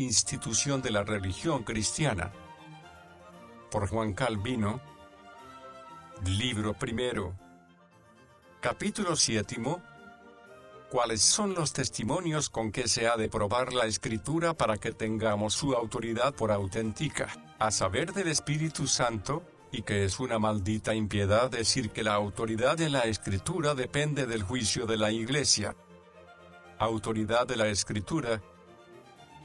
Institución de la religión cristiana. Por Juan Calvino. Libro primero. Capítulo 7. ¿Cuáles son los testimonios con que se ha de probar la Escritura para que tengamos su autoridad por auténtica, a saber del Espíritu Santo, y que es una maldita impiedad decir que la autoridad de la Escritura depende del juicio de la Iglesia? Autoridad de la Escritura.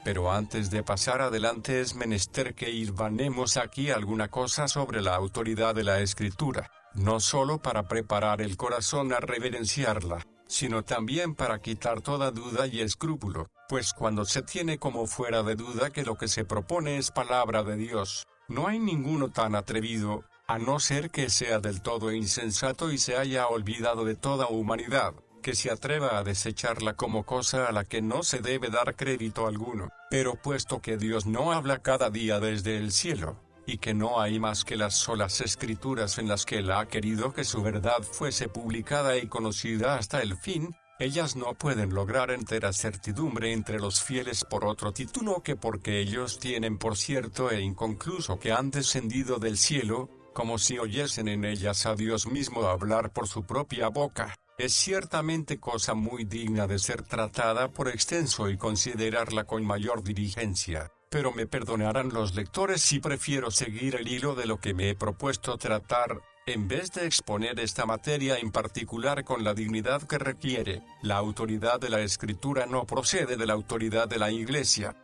Pero antes de pasar adelante es menester que hilvanemos aquí alguna cosa sobre la autoridad de la Escritura, no solo para preparar el corazón a reverenciarla, sino también para quitar toda duda y escrúpulo, pues cuando se tiene como fuera de duda que lo que se propone es palabra de Dios, no hay ninguno tan atrevido, a no ser que sea del todo insensato y se haya olvidado de toda humanidad, que se atreva a desecharla como cosa a la que no se debe dar crédito alguno. Pero puesto que Dios no habla cada día desde el cielo, y que no hay más que las solas Escrituras en las que Él ha querido que su verdad fuese publicada y conocida hasta el fin, ellas no pueden lograr entera certidumbre entre los fieles por otro título que porque ellos tienen por cierto e inconcluso que han descendido del cielo, como si oyesen en ellas a Dios mismo hablar por su propia boca. Es ciertamente cosa muy digna de ser tratada por extenso y considerarla con mayor diligencia, pero me perdonarán los lectores si prefiero seguir el hilo de lo que me he propuesto tratar, en vez de exponer esta materia en particular con la dignidad que requiere. La autoridad de la Escritura no procede de la autoridad de la Iglesia.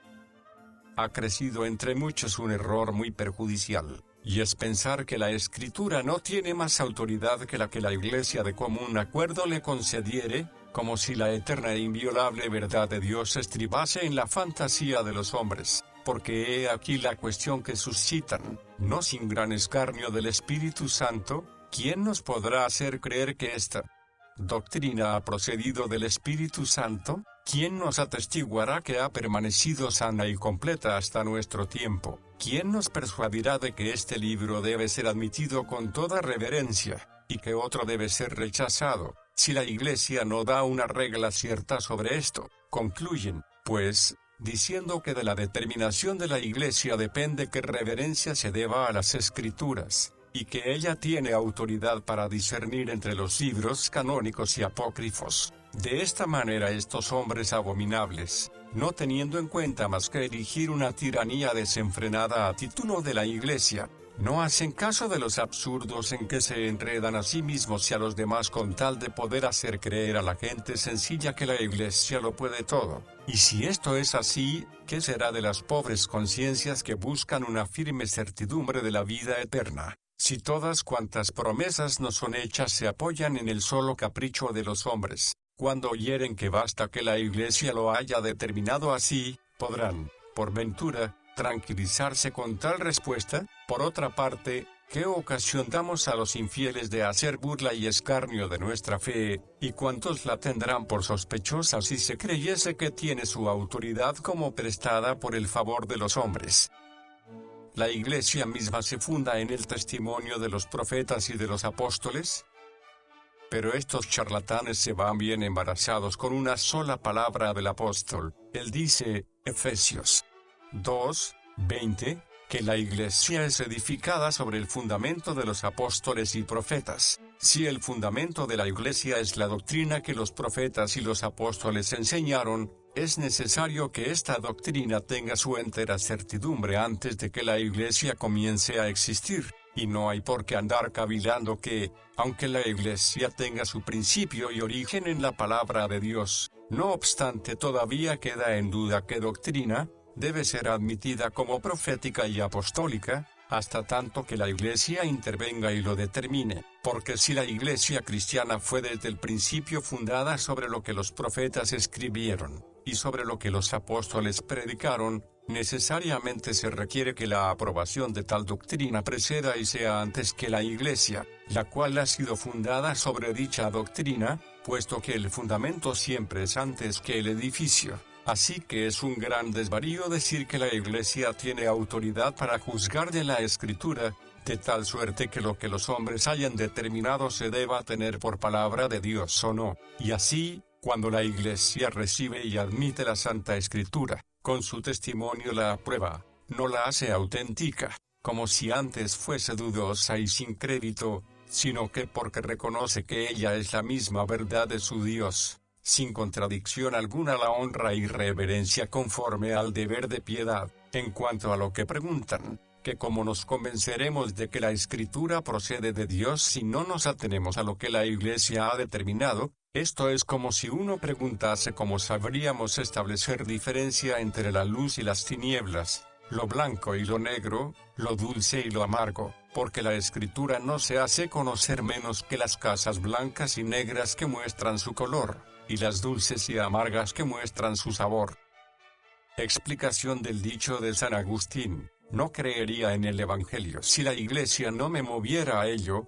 Ha crecido entre muchos un error muy perjudicial, y es pensar que la Escritura no tiene más autoridad que la Iglesia de común acuerdo le concediere, como si la eterna e inviolable verdad de Dios estribase en la fantasía de los hombres, porque he aquí la cuestión que suscitan, no sin gran escarnio del Espíritu Santo, ¿quién nos podrá hacer creer que esta doctrina ha procedido del Espíritu Santo? ¿Quién nos atestiguará que ha permanecido sana y completa hasta nuestro tiempo? ¿Quién nos persuadirá de que este libro debe ser admitido con toda reverencia, y que otro debe ser rechazado, si la Iglesia no da una regla cierta sobre esto? Concluyen, pues, diciendo que de la determinación de la Iglesia depende que reverencia se deba a las Escrituras, y que ella tiene autoridad para discernir entre los libros canónicos y apócrifos. De esta manera estos hombres abominables, no teniendo en cuenta más que erigir una tiranía desenfrenada a título de la Iglesia, no hacen caso de los absurdos en que se enredan a sí mismos y a los demás con tal de poder hacer creer a la gente sencilla que la Iglesia lo puede todo. Y si esto es así, ¿qué será de las pobres conciencias que buscan una firme certidumbre de la vida eterna? Si todas cuantas promesas nos son hechas se apoyan en el solo capricho de los hombres, cuando oyeren que basta que la Iglesia lo haya determinado así, podrán, por ventura, tranquilizarse con tal respuesta. Por otra parte, ¿qué ocasión damos a los infieles de hacer burla y escarnio de nuestra fe, y cuántos la tendrán por sospechosa si se creyese que tiene su autoridad como prestada por el favor de los hombres? ¿La Iglesia misma se funda en el testimonio de los profetas y de los apóstoles? Pero estos charlatanes se van bien embarazados con una sola palabra del apóstol. Él dice, Efesios 2:20, que la Iglesia es edificada sobre el fundamento de los apóstoles y profetas. Si el fundamento de la Iglesia es la doctrina que los profetas y los apóstoles enseñaron, es necesario que esta doctrina tenga su entera certidumbre antes de que la Iglesia comience a existir, y no hay por qué andar cavilando que, aunque la Iglesia tenga su principio y origen en la palabra de Dios, no obstante todavía queda en duda qué doctrina debe ser admitida como profética y apostólica, hasta tanto que la Iglesia intervenga y lo determine, porque si la Iglesia cristiana fue desde el principio fundada sobre lo que los profetas escribieron, y sobre lo que los apóstoles predicaron, necesariamente se requiere que la aprobación de tal doctrina preceda y sea antes que la Iglesia, la cual ha sido fundada sobre dicha doctrina, puesto que el fundamento siempre es antes que el edificio. Así que es un gran desvarío decir que la Iglesia tiene autoridad para juzgar de la Escritura, de tal suerte que lo que los hombres hayan determinado se deba tener por palabra de Dios o no, y así, cuando la Iglesia recibe y admite la Santa Escritura, con su testimonio la aprueba, no la hace auténtica, como si antes fuese dudosa y sin crédito, sino que porque reconoce que ella es la misma verdad de su Dios, sin contradicción alguna la honra y reverencia conforme al deber de piedad. En cuanto a lo que preguntan, que cómo nos convenceremos de que la Escritura procede de Dios si no nos atenemos a lo que la Iglesia ha determinado, esto es como si uno preguntase cómo sabríamos establecer diferencia entre la luz y las tinieblas, lo blanco y lo negro, lo dulce y lo amargo, porque la Escritura no se hace conocer menos que las casas blancas y negras que muestran su color, y las dulces y amargas que muestran su sabor. Explicación del dicho de San Agustín: no creería en el Evangelio si la Iglesia no me moviera a ello.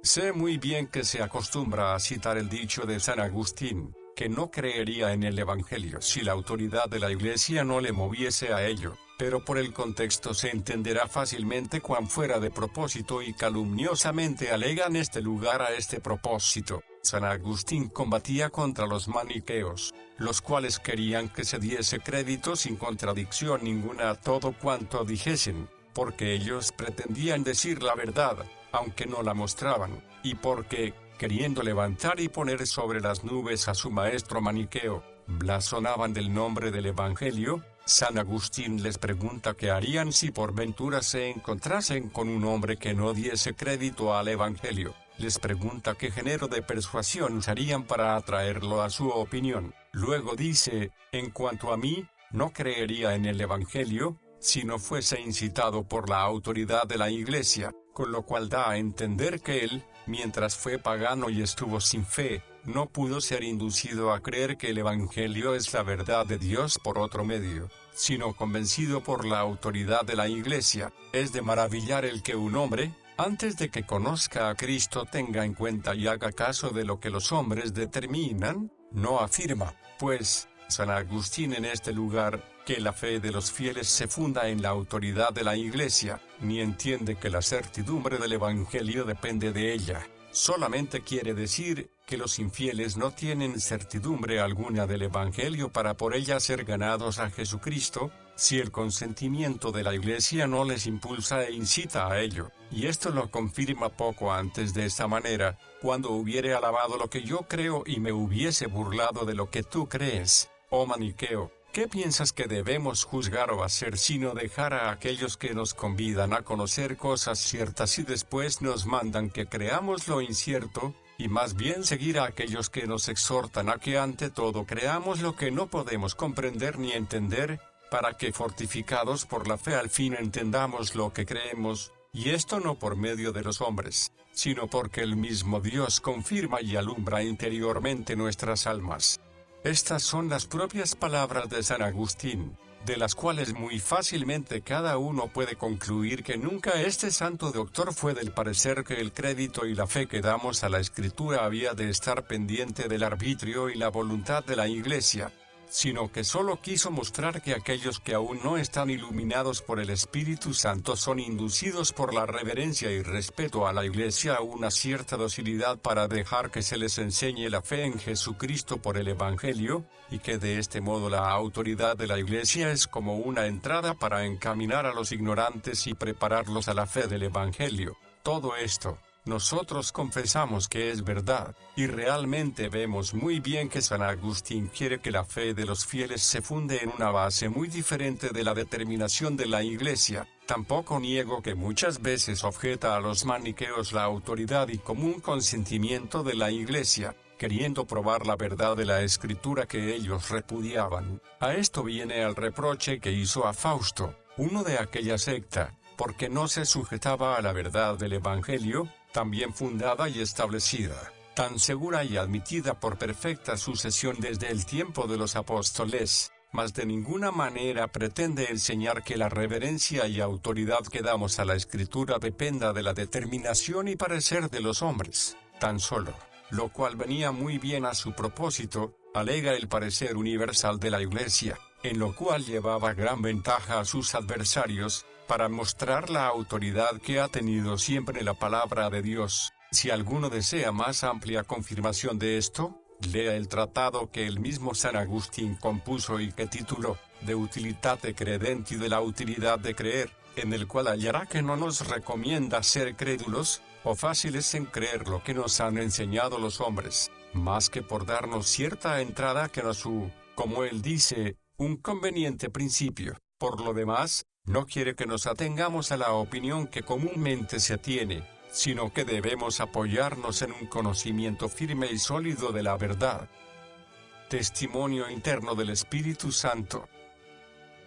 Sé muy bien que se acostumbra a citar el dicho de San Agustín, que no creería en el Evangelio si la autoridad de la Iglesia no le moviese a ello, pero por el contexto se entenderá fácilmente cuán fuera de propósito y calumniosamente alegan este lugar a este propósito. San Agustín combatía contra los maniqueos, los cuales querían que se diese crédito sin contradicción ninguna a todo cuanto dijesen, porque ellos pretendían decir la verdad, aunque no la mostraban, y porque, queriendo levantar y poner sobre las nubes a su maestro maniqueo, blasonaban del nombre del Evangelio. San Agustín les pregunta qué harían si por ventura se encontrasen con un hombre que no diese crédito al Evangelio. Les pregunta qué género de persuasión usarían para atraerlo a su opinión. Luego dice: en cuanto a mí, no creería en el Evangelio, si no fuese incitado por la autoridad de la Iglesia, con lo cual da a entender que él, mientras fue pagano y estuvo sin fe, no pudo ser inducido a creer que el Evangelio es la verdad de Dios por otro medio, sino convencido por la autoridad de la Iglesia. Es de maravillar el que un hombre, antes de que conozca a Cristo, tenga en cuenta y haga caso de lo que los hombres determinan. No afirma, pues, San Agustín en este lugar, que la fe de los fieles se funda en la autoridad de la Iglesia, ni entiende que la certidumbre del Evangelio depende de ella. Solamente quiere decir que los infieles no tienen certidumbre alguna del Evangelio para por ella ser ganados a Jesucristo, si el consentimiento de la Iglesia no les impulsa e incita a ello. Y esto lo confirma poco antes de esta manera: cuando hubiere alabado lo que yo creo y me hubiese burlado de lo que tú crees, oh maniqueo, ¿qué piensas que debemos juzgar o hacer sino dejar a aquellos que nos convidan a conocer cosas ciertas y después nos mandan que creamos lo incierto, y más bien seguir a aquellos que nos exhortan a que ante todo creamos lo que no podemos comprender ni entender, para que fortificados por la fe al fin entendamos lo que creemos, y esto no por medio de los hombres, sino porque el mismo Dios confirma y alumbra interiormente nuestras almas. Estas son las propias palabras de San Agustín, de las cuales muy fácilmente cada uno puede concluir que nunca este santo doctor fue del parecer que el crédito y la fe que damos a la Escritura había de estar pendiente del arbitrio y la voluntad de la Iglesia, sino que solo quiso mostrar que aquellos que aún no están iluminados por el Espíritu Santo son inducidos por la reverencia y respeto a la Iglesia a una cierta docilidad para dejar que se les enseñe la fe en Jesucristo por el Evangelio, y que de este modo la autoridad de la Iglesia es como una entrada para encaminar a los ignorantes y prepararlos a la fe del Evangelio. Todo esto nosotros confesamos que es verdad, y realmente vemos muy bien que San Agustín quiere que la fe de los fieles se funde en una base muy diferente de la determinación de la Iglesia. Tampoco niego que muchas veces objeta a los maniqueos la autoridad y común consentimiento de la Iglesia, queriendo probar la verdad de la Escritura que ellos repudiaban. A esto viene el reproche que hizo a Fausto, uno de aquella secta, porque no se sujetaba a la verdad del Evangelio, tan bien fundada y establecida, tan segura y admitida por perfecta sucesión desde el tiempo de los apóstoles, mas de ninguna manera pretende enseñar que la reverencia y autoridad que damos a la Escritura dependa de la determinación y parecer de los hombres, tan solo, lo cual venía muy bien a su propósito, alega el parecer universal de la Iglesia, en lo cual llevaba gran ventaja a sus adversarios, para mostrar la autoridad que ha tenido siempre la palabra de Dios. Si alguno desea más amplia confirmación de esto, lea el tratado que el mismo San Agustín compuso y que tituló de utilitate credenti, de la utilidad de creer, en el cual hallará que no nos recomienda ser crédulos, o fáciles en creer lo que nos han enseñado los hombres, más que por darnos cierta entrada que nos como él dice, un conveniente principio. Por lo demás, no quiere que nos atengamos a la opinión que comúnmente se tiene, sino que debemos apoyarnos en un conocimiento firme y sólido de la verdad. Testimonio interno del Espíritu Santo.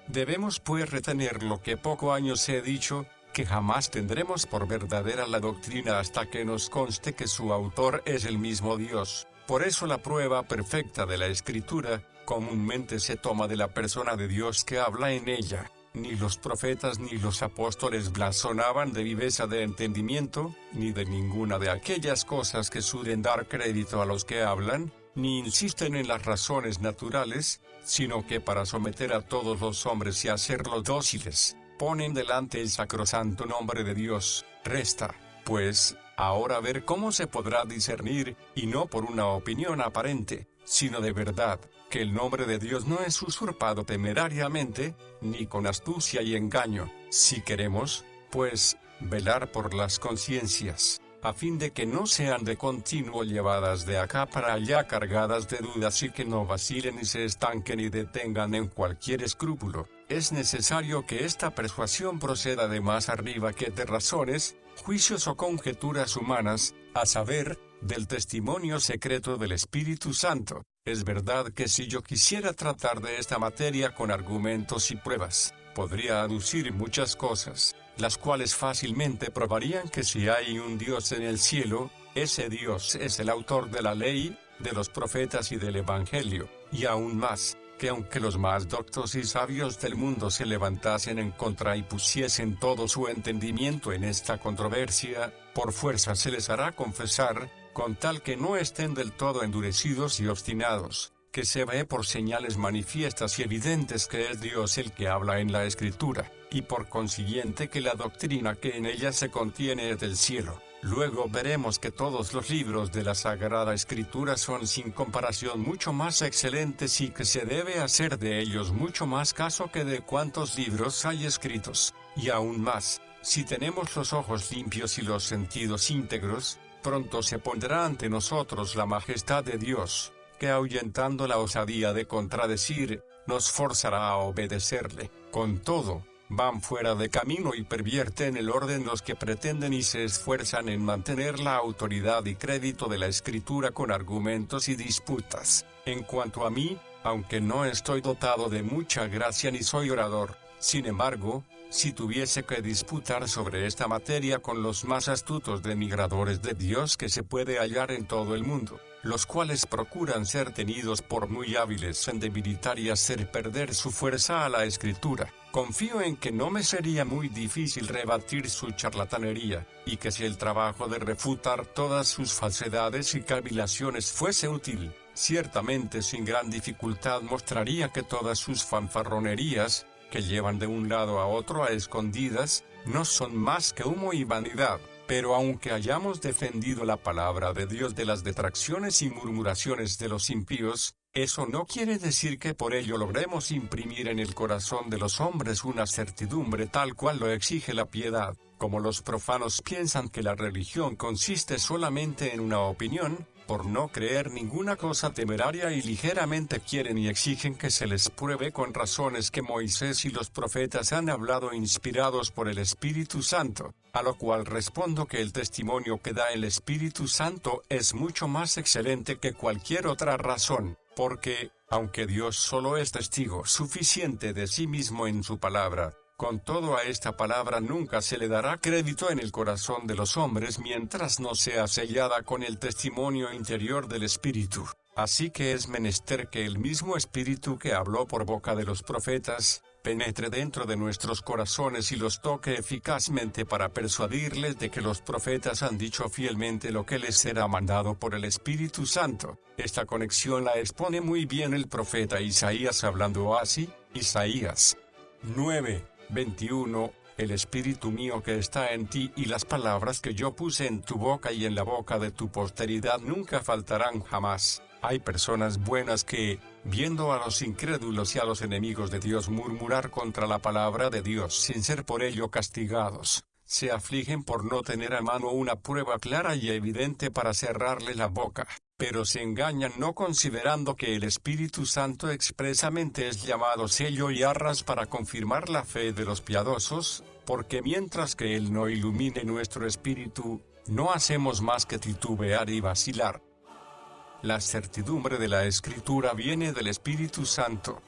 Debemos pues retener lo que poco años he dicho, que jamás tendremos por verdadera la doctrina hasta que nos conste que su autor es el mismo Dios. Por eso la prueba perfecta de la Escritura, comúnmente se toma de la persona de Dios que habla en ella. Ni los profetas ni los apóstoles blasonaban de viveza de entendimiento, ni de ninguna de aquellas cosas que suelen dar crédito a los que hablan, ni insisten en las razones naturales, sino que para someter a todos los hombres y hacerlos dóciles, ponen delante el sacrosanto nombre de Dios. Resta, pues, ahora ver cómo se podrá discernir, y no por una opinión aparente, sino de verdad, que el nombre de Dios no es usurpado temerariamente, ni con astucia y engaño, si queremos, pues, velar por las conciencias, a fin de que no sean de continuo llevadas de acá para allá cargadas de dudas y que no vacilen ni se estanquen y detengan en cualquier escrúpulo. Es necesario que esta persuasión proceda de más arriba que de razones, juicios o conjeturas humanas, a saber, del testimonio secreto del Espíritu Santo. Es verdad que si yo quisiera tratar de esta materia con argumentos y pruebas, podría aducir muchas cosas, las cuales fácilmente probarían que si hay un Dios en el cielo, ese Dios es el autor de la ley, de los profetas y del Evangelio, y aún más, que aunque los más doctos y sabios del mundo se levantasen en contra y pusiesen todo su entendimiento en esta controversia, por fuerza se les hará confesar, con tal que no estén del todo endurecidos y obstinados, que se ve por señales manifiestas y evidentes que es Dios el que habla en la Escritura, y por consiguiente que la doctrina que en ella se contiene es del cielo. Luego veremos que todos los libros de la Sagrada Escritura son sin comparación mucho más excelentes y que se debe hacer de ellos mucho más caso que de cuantos libros hay escritos. Y aún más, si tenemos los ojos limpios y los sentidos íntegros, pronto se pondrá ante nosotros la majestad de Dios, que ahuyentando la osadía de contradecir, nos forzará a obedecerle. Con todo, van fuera de camino y pervierten el orden los que pretenden y se esfuerzan en mantener la autoridad y crédito de la Escritura con argumentos y disputas. En cuanto a mí, aunque no estoy dotado de mucha gracia ni soy orador, sin embargo, si tuviese que disputar sobre esta materia con los más astutos denigradores de Dios que se puede hallar en todo el mundo, los cuales procuran ser tenidos por muy hábiles en debilitar y hacer perder su fuerza a la Escritura, confío en que no me sería muy difícil rebatir su charlatanería, y que si el trabajo de refutar todas sus falsedades y cavilaciones fuese útil, ciertamente sin gran dificultad mostraría que todas sus fanfarronerías, que llevan de un lado a otro a escondidas, no son más que humo y vanidad. Pero aunque hayamos defendido la palabra de Dios de las detracciones y murmuraciones de los impíos, eso no quiere decir que por ello logremos imprimir en el corazón de los hombres una certidumbre tal cual lo exige la piedad. Como los profanos piensan que la religión consiste solamente en una opinión, por no creer ninguna cosa temeraria y ligeramente quieren y exigen que se les pruebe con razones que Moisés y los profetas han hablado inspirados por el Espíritu Santo, a lo cual respondo que el testimonio que da el Espíritu Santo es mucho más excelente que cualquier otra razón, porque, aunque Dios solo es testigo suficiente de sí mismo en su palabra, con todo a esta palabra nunca se le dará crédito en el corazón de los hombres mientras no sea sellada con el testimonio interior del Espíritu. Así que es menester que el mismo Espíritu que habló por boca de los profetas, penetre dentro de nuestros corazones y los toque eficazmente para persuadirles de que los profetas han dicho fielmente lo que les será mandado por el Espíritu Santo. Esta conexión la expone muy bien el profeta Isaías hablando así, Isaías 9:21, el Espíritu mío que está en ti y las palabras que yo puse en tu boca y en la boca de tu posteridad nunca faltarán jamás. Hay personas buenas que, viendo a los incrédulos y a los enemigos de Dios murmurar contra la palabra de Dios sin ser por ello castigados, se afligen por no tener a mano una prueba clara y evidente para cerrarle la boca, pero se engañan no considerando que el Espíritu Santo expresamente es llamado sello y arras para confirmar la fe de los piadosos, porque mientras que Él no ilumine nuestro espíritu, no hacemos más que titubear y vacilar. La certidumbre de la Escritura viene del Espíritu Santo.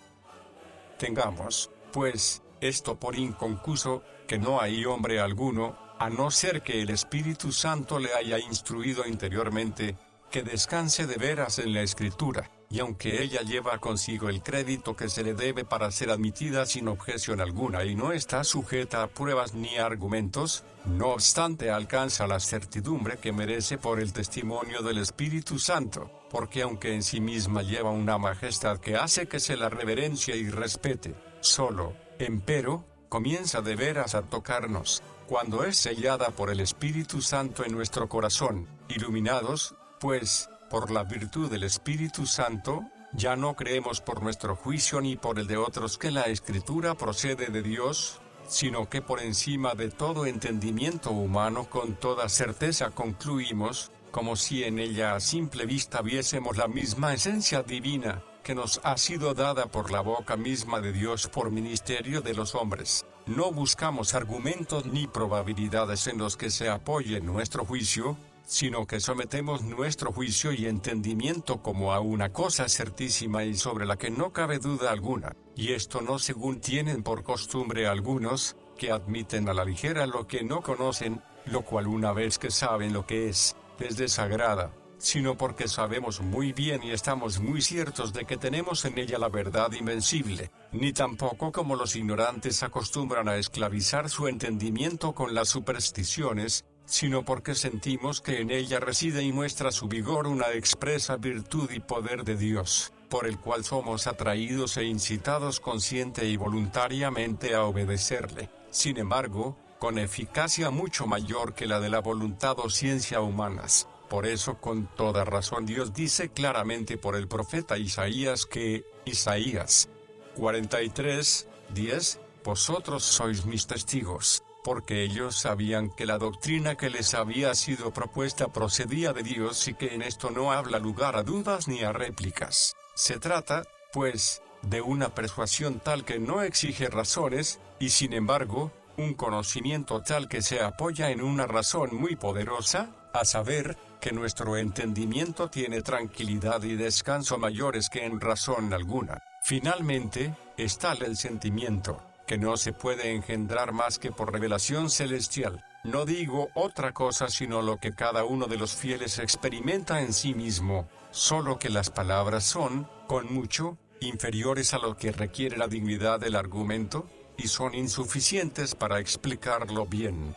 Tengamos, pues, esto por inconcuso, que no hay hombre alguno, a no ser que el Espíritu Santo le haya instruido interiormente, que descanse de veras en la Escritura, y aunque ella lleva consigo el crédito que se le debe para ser admitida sin objeción alguna y no está sujeta a pruebas ni argumentos, no obstante alcanza la certidumbre que merece por el testimonio del Espíritu Santo, porque aunque en sí misma lleva una majestad que hace que se la reverencie y respete, solo, empero, comienza de veras a tocarnos, cuando es sellada por el Espíritu Santo en nuestro corazón, iluminados, pues, por la virtud del Espíritu Santo, ya no creemos por nuestro juicio ni por el de otros que la Escritura procede de Dios, sino que por encima de todo entendimiento humano con toda certeza concluimos, como si en ella a simple vista viésemos la misma esencia divina, que nos ha sido dada por la boca misma de Dios por ministerio de los hombres. No buscamos argumentos ni probabilidades en los que se apoye nuestro juicio, sino que sometemos nuestro juicio y entendimiento como a una cosa certísima y sobre la que no cabe duda alguna, y esto no según tienen por costumbre algunos, que admiten a la ligera lo que no conocen, lo cual una vez que saben lo que es, les desagrada, sino porque sabemos muy bien y estamos muy ciertos de que tenemos en ella la verdad invencible, ni tampoco como los ignorantes acostumbran a esclavizar su entendimiento con las supersticiones, sino porque sentimos que en ella reside y muestra su vigor una expresa virtud y poder de Dios, por el cual somos atraídos e incitados consciente y voluntariamente a obedecerle, sin embargo, con eficacia mucho mayor que la de la voluntad o ciencia humanas. Por eso con toda razón Dios dice claramente por el profeta Isaías que, Isaías 43:10, vosotros sois mis testigos, porque ellos sabían que la doctrina que les había sido propuesta procedía de Dios y que en esto no habla lugar a dudas ni a réplicas. Se trata, pues, de una persuasión tal que no exige razones, y sin embargo, un conocimiento tal que se apoya en una razón muy poderosa, a saber, que nuestro entendimiento tiene tranquilidad y descanso mayores que en razón alguna. Finalmente, es tal el sentimiento, que no se puede engendrar más que por revelación celestial. No digo otra cosa sino lo que cada uno de los fieles experimenta en sí mismo, solo que las palabras son, con mucho, inferiores a lo que requiere la dignidad del argumento, y son insuficientes para explicarlo bien.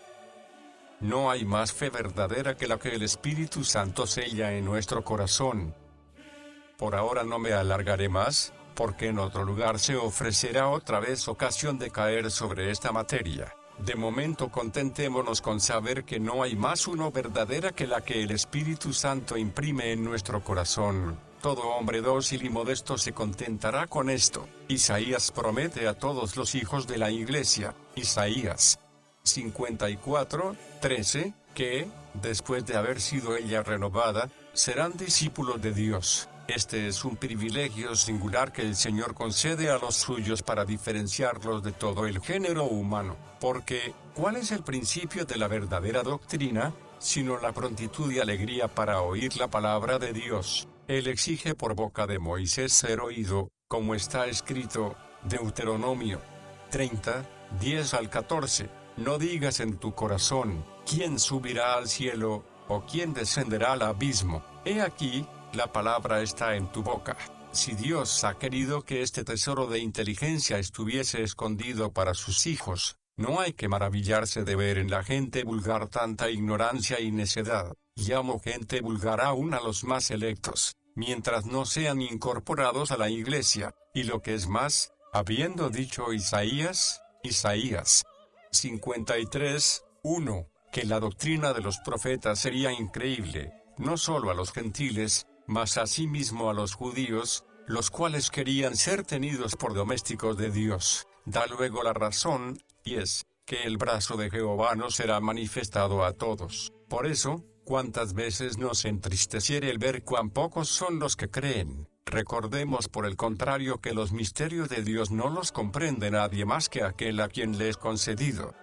No hay más fe verdadera que la que el Espíritu Santo sella en nuestro corazón. Por ahora no me alargaré más, porque en otro lugar se ofrecerá otra vez ocasión de caer sobre esta materia. De momento contentémonos con saber que no hay más uno verdadera que la que el Espíritu Santo imprime en nuestro corazón. Todo hombre dócil y modesto se contentará con esto. Isaías promete a todos los hijos de la Iglesia, Isaías 54:13, que, después de haber sido ella renovada, serán discípulos de Dios. Este es un privilegio singular que el Señor concede a los suyos para diferenciarlos de todo el género humano, porque, ¿cuál es el principio de la verdadera doctrina, sino la prontitud y alegría para oír la palabra de Dios? Él exige por boca de Moisés ser oído, como está escrito, Deuteronomio 30:10-14, no digas en tu corazón, ¿quién subirá al cielo, o quién descenderá al abismo? He aquí, la palabra está en tu boca. Si Dios ha querido que este tesoro de inteligencia estuviese escondido para sus hijos, no hay que maravillarse de ver en la gente vulgar tanta ignorancia y necedad. Llamo gente vulgar aún a los más electos, mientras no sean incorporados a la Iglesia, y lo que es más, habiendo dicho Isaías 53:1, que la doctrina de los profetas sería increíble, no solo a los gentiles, mas asimismo a los judíos, los cuales querían ser tenidos por domésticos de Dios. Da luego la razón, y es, que el brazo de Jehová no será manifestado a todos. Por eso, cuántas veces nos entristeciere el ver cuán pocos son los que creen. Recordemos por el contrario que los misterios de Dios no los comprende nadie más que aquel a quien le es concedido.